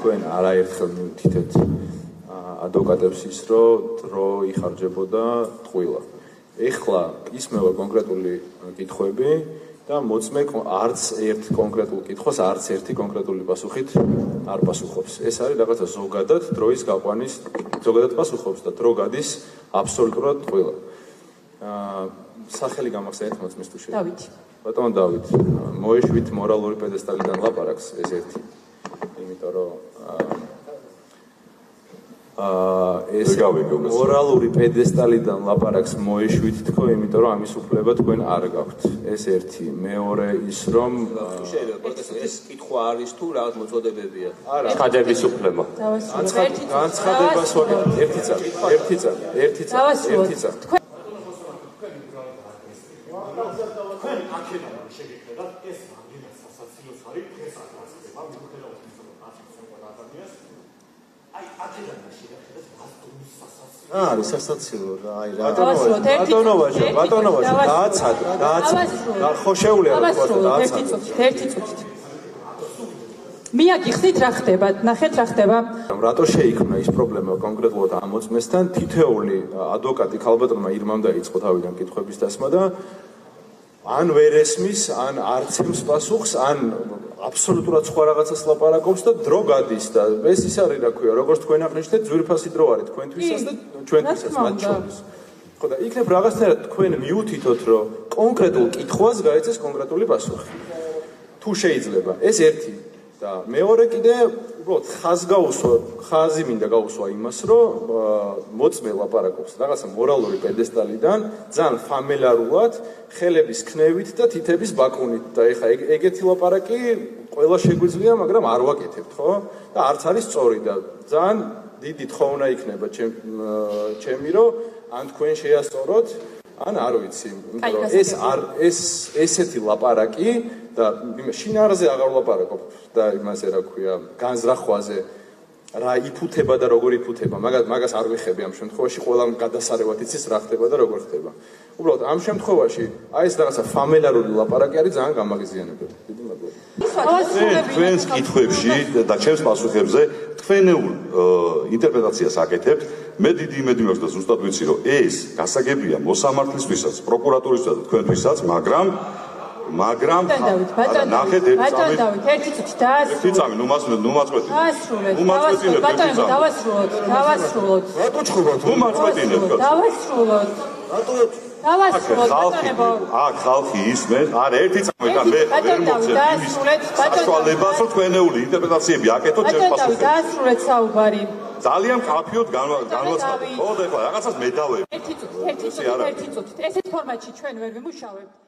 თქვენ არაერთხელ მიუთითეთ ადვოკატებს ის, რომ დრო იხარჯებოდა ტყუილა. ეხლა ისმევა კონკრეტული კითხვები და მოწმე არც ერთ კონკრეტულ კითხვას არც ერთი კონკრეტული პასუხით არ პასუხობს. ეს არის რაღაცა ზოგადად დროის გაყვანის ზოგადად პასუხობს და დრო გადის აბსოლუტურად ტყუილა. სახელი გამახსენეთ ერთ მოწმეს თუ შეიძლება. დავით. ბატონო დავით, მოეშვით მორალური პედესტალიდან ლაპარაკს ეს ერთი. იმიტომ რომ ეს მორალური პედესტალიდან ლაპარაკს მოეშვით თქო, იმიტომ რომ ამის უფლება თქვენ არ გაქვთ. ეს ერთი. მეორე ის რომ შეიძლება ეს კითხვა არის თუ რაღაც მოწოდებებია. არა, ცხადების უფლება. განცხადებას ვაკეთებ. ერთი წელი. თქვენ აქედან შეგეხედათ ეს რამდენად სასაცილოს არის ეს აკაცდება მიუხედავად იმისა რომ აწესებდა ადამიანს აი აქედან შეგეხედათ მას დუმის სასაცილო არის სასაცილო რა აი რა ბატონოვაჟო დააცადა ხო შეუძლია ერთი წუთით მე აგიხსნით რა ხდება ნახეთ რა ხდება რატო შეიქმნა ის პრობლემა კონკრეტულად ამ მოწმესთან თითოეული ადვოკატი ქალბატონმა ირმამ დაიწყო თავიდან კითხვების დასმა და ან ვერ ესმის, ან არც ემს პასუხს, ან აბსოლუტურად სხვა რაღაცას ლაპარაკობს და დრო გადის და ეს ის არის რა ქვია, როგორც თქვენ აღნიშნეთ, ძვირფასი დრო არის თქვენთვისაც და ჩვენთვისაც მათ შორის. ხო და იქნებ რაღაცნაირად თქვენ მიუთითოთ, რომ კონკრეტულ კითხვას გაეცეს კონკრეტული პასუხი. თუ შეიძლება, ეს ერთი და მეორე კიდე უბრალოდ ხაზი მინდა გაუსვა იმას, რომ მოწმე ლაპარაკობს რაღაცა მორალური პედესტალიდან, ძალიან ფამილიარულად, ხელების ქნევით და თითების ბაკუნით და ეხა ეგეთი ლაპარაკი ყველა შეგვიძლია, მაგრამ არ ვაკეთებთ, ხო? და არც არის სწორი და ძალიან დიდი თხოვნა იქნება ჩემი, რომ ან თქვენ შეასწოროთ, ან არ ვიცი, იმიტომ რომ ესეთი ლაპარაკი და შინაარზე აღარ ვლაპარაკობ და იმაზე რა ქვია, განზრახვაზე რა იფუთება და როგორ იფუთება, მაგას არ ვიხები ამ შემთხვევაში, ყველამ გადასარევად იცის რა ხდება და როგორ ხდება. უბრალოდ ამ შემთხვევაში აი ეს რაღაცა ფამილიარული ლაპარაკი არის ძალიან გამაღიზიანებელი. დიდი მადლობა. თქვენს კითხვებში და ჩემს პასუხებზე თქვენეულ ინტერპრეტაციას აკეთებთ. მე დიდი იმედი მაქვს და ზუსტად ვიცი, რომ ეს გასაგებია მოსამართლისთვისაც, პროკურატურისთვისაც და თქვენთვისაც, მაგრამ ნახეთ ერთი წუთი დაასრულეთ. ერთი წამი, ნუ მაწყვეტინეთ. დავასრულოთ. რატო ჩხუბობთ? ნუ მაწყვეტინეთ. დავასრულოთ. აქ ხალხი ისმენს, არა ერთი წამი და მე ვერ მოცემ იმის საშუალებას, რომ თქვენეული ინტერპრეტაციები აკეთოთ ჩემს პასუხებზე. დაასრულეთ საუბარი. ძალიან კაფიოდ განვაცხადოთ. ხო და ეხლა რაღაცას მე დავებ. ერთი წუთით ესეთ ფორმატში ჩვენ ვერ ვიმუშავებთ.